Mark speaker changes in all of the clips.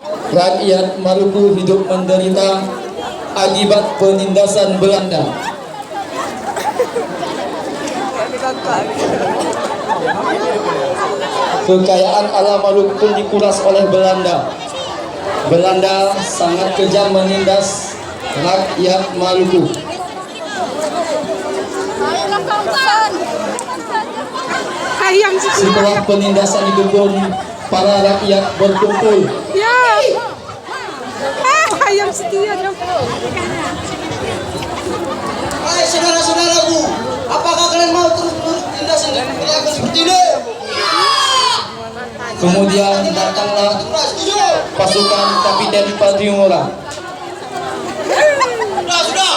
Speaker 1: Rakyat Maluku hidup menderita akibat penindasan Belanda. Kekayaan alam Maluku pun dikuras oleh Belanda. Belanda sangat kejam menindas rakyat Maluku. Setelah penindasan itu pun para rakyat berkumpul.
Speaker 2: Ya. Ayam setia dong.
Speaker 3: Hai saudara-saudaraku, apakah kalian mau terus tindasan rakyat seperti ini?
Speaker 1: Kemudian datanglah pasukan Kapiten Patimura.
Speaker 3: Sudah,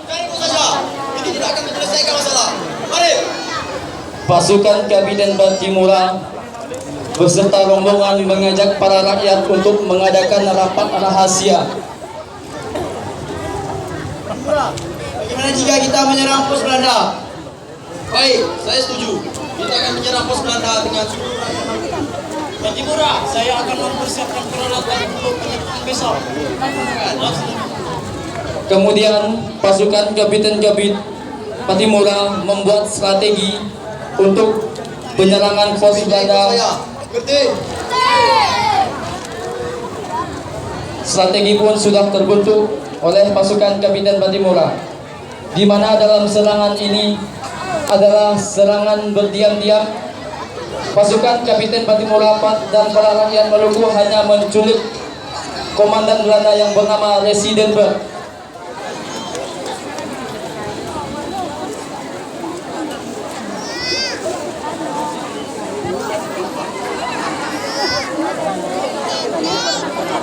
Speaker 3: kalian ikut saja. Ini tidak akan menyelesaikan masalah. Mari.
Speaker 1: Pasukan Kapiten Patimura beserta rombongan mengajak para rakyat untuk mengadakan rapat rahasia.
Speaker 3: Bagaimana jika kita menyerang pos Belanda? Baik, saya setuju. Kita akan menyerang pos Belanda dengan seluruh rakyat Maluku. Patimura, saya akan mempersiapkan peralatan untuk penyerangan besok.
Speaker 1: Kemudian pasukan Kapiten Patimura membuat strategi untuk penyerangan pos Belanda. Strategi pun sudah terbentuk oleh pasukan Kapiten Patimura, di mana dalam serangan ini adalah serangan berdiam-diam. Pasukan Kapiten Patimura dan para rakyat Maluku hanya menculik komandan Belanda yang bernama Residenberg.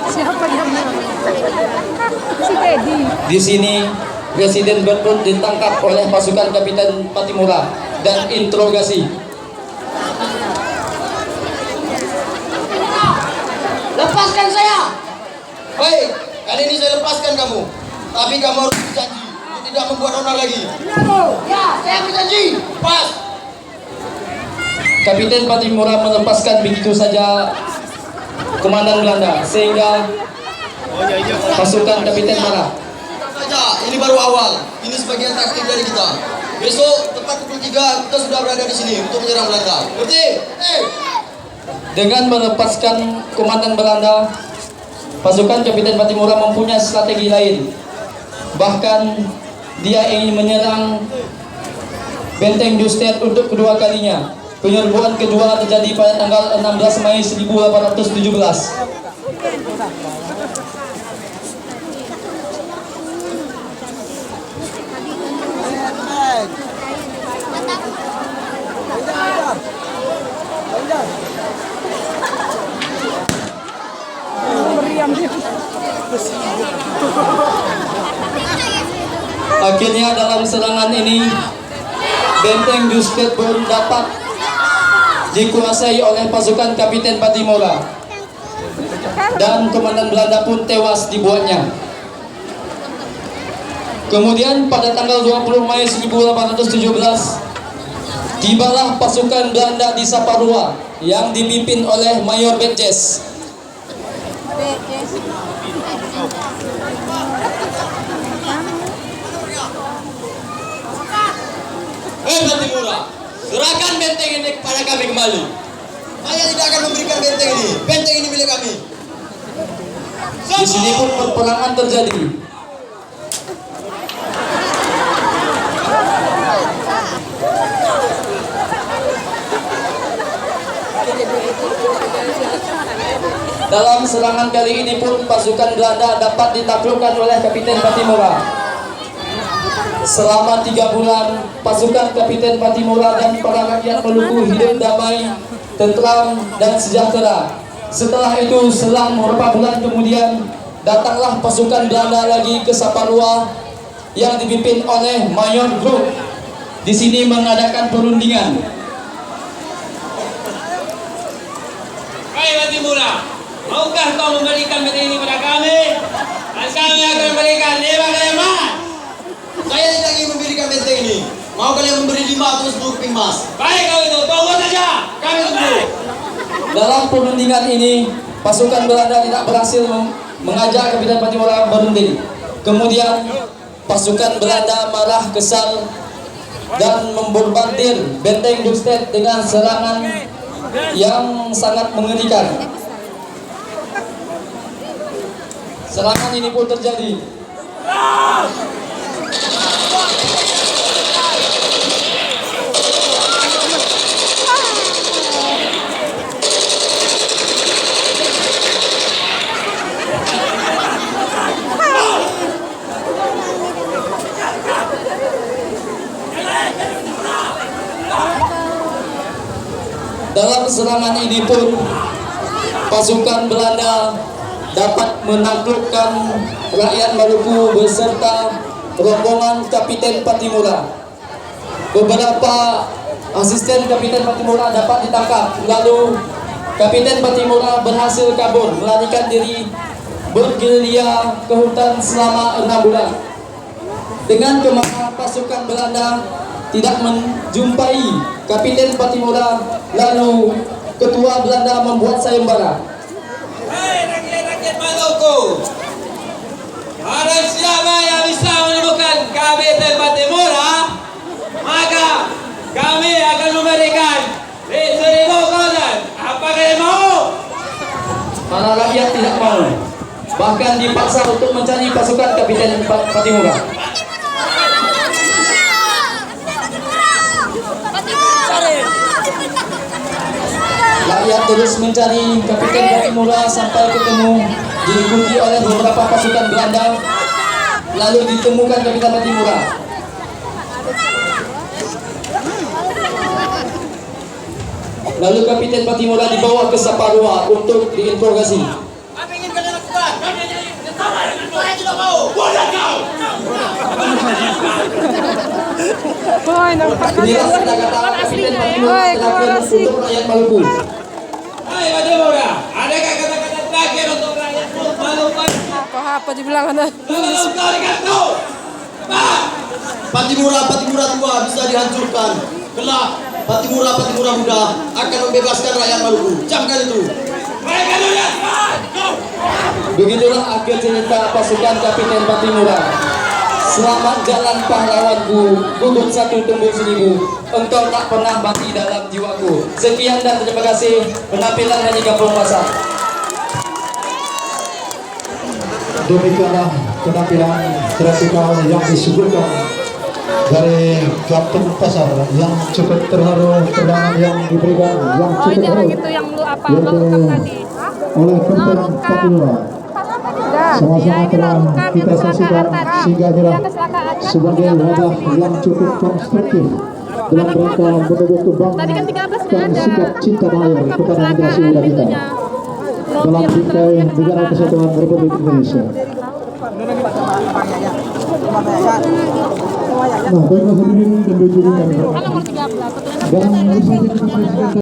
Speaker 2: Siapa yang si Teddy?
Speaker 1: Di sini Residenberg pun ditangkap oleh pasukan Kapiten Patimura dan interogasi.
Speaker 3: Lepaskan saya. Baik, kali ini saya lepaskan kamu. Tapi kamu harus berjanji untuk tidak membuat onar lagi. Ya, saya berjanji. Pas.
Speaker 1: Kapiten Patimura melepaskan begitu saja komandan Belanda, sehingga pasukan Kapiten marah.
Speaker 3: Saja, ini baru awal. Ini sebagian taktik dari kita. Besok tepat pukul 3 kita sudah berada di sini untuk menyerang Belanda. Ngerti?
Speaker 1: Dengan melepaskan komandan Belanda, pasukan Kapiten Patimura mempunyai strategi lain. Bahkan dia ingin menyerang Benteng Dustet untuk kedua kalinya. Penyerbuan kedua terjadi pada tanggal 16 Mei 1817. Akhirnya dalam serangan ini Benteng Dustet pun dapat dikuasai oleh pasukan Kapiten Patimura dan komandan Belanda pun tewas dibuatnya. Kemudian pada tanggal 20 Mei 1817 tibalah pasukan Belanda di Saparua yang dipimpin oleh Mayor Betjes.
Speaker 3: Patimura, serahkan benteng ini kepada kami kembali. Saya tidak akan memberikan benteng ini. Benteng ini milik kami.
Speaker 1: Di sini pun peperangan terjadi. Dalam serangan kali ini pun pasukan Belanda dapat ditaklukkan oleh Kapiten Patimura. Selama 3 bulan, pasukan Kapiten Patimura dan para rakyat Maluku hidup damai, tentram, dan sejahtera. Setelah itu, selang beberapa bulan kemudian, datanglah pasukan Belanda lagi ke Saparua yang dipimpin oleh Mayor Group. Di sini mengadakan perundingan.
Speaker 4: Hai Patimura, maukah kau memberikan benteng ini pada kami? Dan kami akan memberikan 5 kali emas.
Speaker 3: Saya tidak ingin memberikan benteng ini. Mau kalian memberi 5 atau 10 keping emas?
Speaker 4: Baik kalau itu, tunggu saja. Kami tunggu.
Speaker 1: Dalam perundingan ini, pasukan Belanda tidak berhasil mengajak Kapitan Patimura berhenti. Kemudian pasukan Belanda marah, kesal, dan membombardir benteng Dukstedt dengan serangan yang sangat mengerikan. Serangan ini pun terjadi. Dalam serangan ini pun pasukan Belanda dapat menaklukkan rakyat Maluku beserta rombongan Kapiten Patimura. Beberapa asisten Kapiten Patimura dapat ditangkap, lalu Kapiten Patimura berhasil kabur, melarikan diri bergerilya ke hutan selama 6 bulan. Dengan kemarahan pasukan Belanda tidak menjumpai Kapiten Patimura, lalu ketua Belanda membuat sayembara.
Speaker 4: Hei rakyat-rakyat Maluku, barang siapa yang bisa menemukan Kapiten Patimura, maka kami akan memberikan 1.000 kosan. Apa kalian mau?
Speaker 1: Para rakyat tidak mau, bahkan dipaksa untuk mencari pasukan Kapiten Patimura. Rakyat terus mencari Kapiten Patimura sampai ketemu, diikuti oleh beberapa pasukan Belanda, lalu ditemukan Kapiten Patimura. Lalu Kapiten Patimura dibawa ke Saparua untuk diinterogasi.
Speaker 3: Apa ingin kalian lakukan? Kami sama dengan saya tidak mau. Bodoh kau.
Speaker 2: Hoy, nampak
Speaker 1: Inilah kata-kata Kapiten Patimura terakhir untuk rakyat Maluku.
Speaker 4: Hei Patimura, adakah kata-kata terakhir untuk rakyat Maluku?
Speaker 2: apa dibilang ada.
Speaker 4: Tolong kau dikasih. Pak!
Speaker 3: Patimura tua bisa dihancurkan. Kelak Patimura muda akan membebaskan rakyat Maluku. Camkan itu.
Speaker 4: Mereka dunia cepat!
Speaker 1: Begitulah akhir cerita pasukan Kapiten Patimura. Selamat jalan pahlawanku, gugur satu tumbuh 1000. Engkau tak pernah mati dalam jiwaku. Sekian dan terima kasih. Penampilan dari Kampung Pasar.
Speaker 5: Demikianlah penampilan trafikal yang disuguhkan dari Kampung Pasar yang cukup terharu, tendangan yang diberikan yang
Speaker 2: Oh,
Speaker 5: cukup
Speaker 2: jangan
Speaker 5: haru
Speaker 2: gitu yang lu apa lengkap tadi. Hah?
Speaker 5: oleh Kapten Patimura. Sama-sama telah kita saksikan sehingga inilah sebagai wadah yang cukup konstruktif dalam rangka menumbuh
Speaker 2: Tadi kan 13
Speaker 5: kembangkan
Speaker 2: ada.
Speaker 5: sikap cinta air kepada generasi muda kita dalam bingkai negara kesatuan Republik Indonesia. Nah, baiklah hadirin dan hadirin
Speaker 2: Kan nomor 13.
Speaker 5: dalam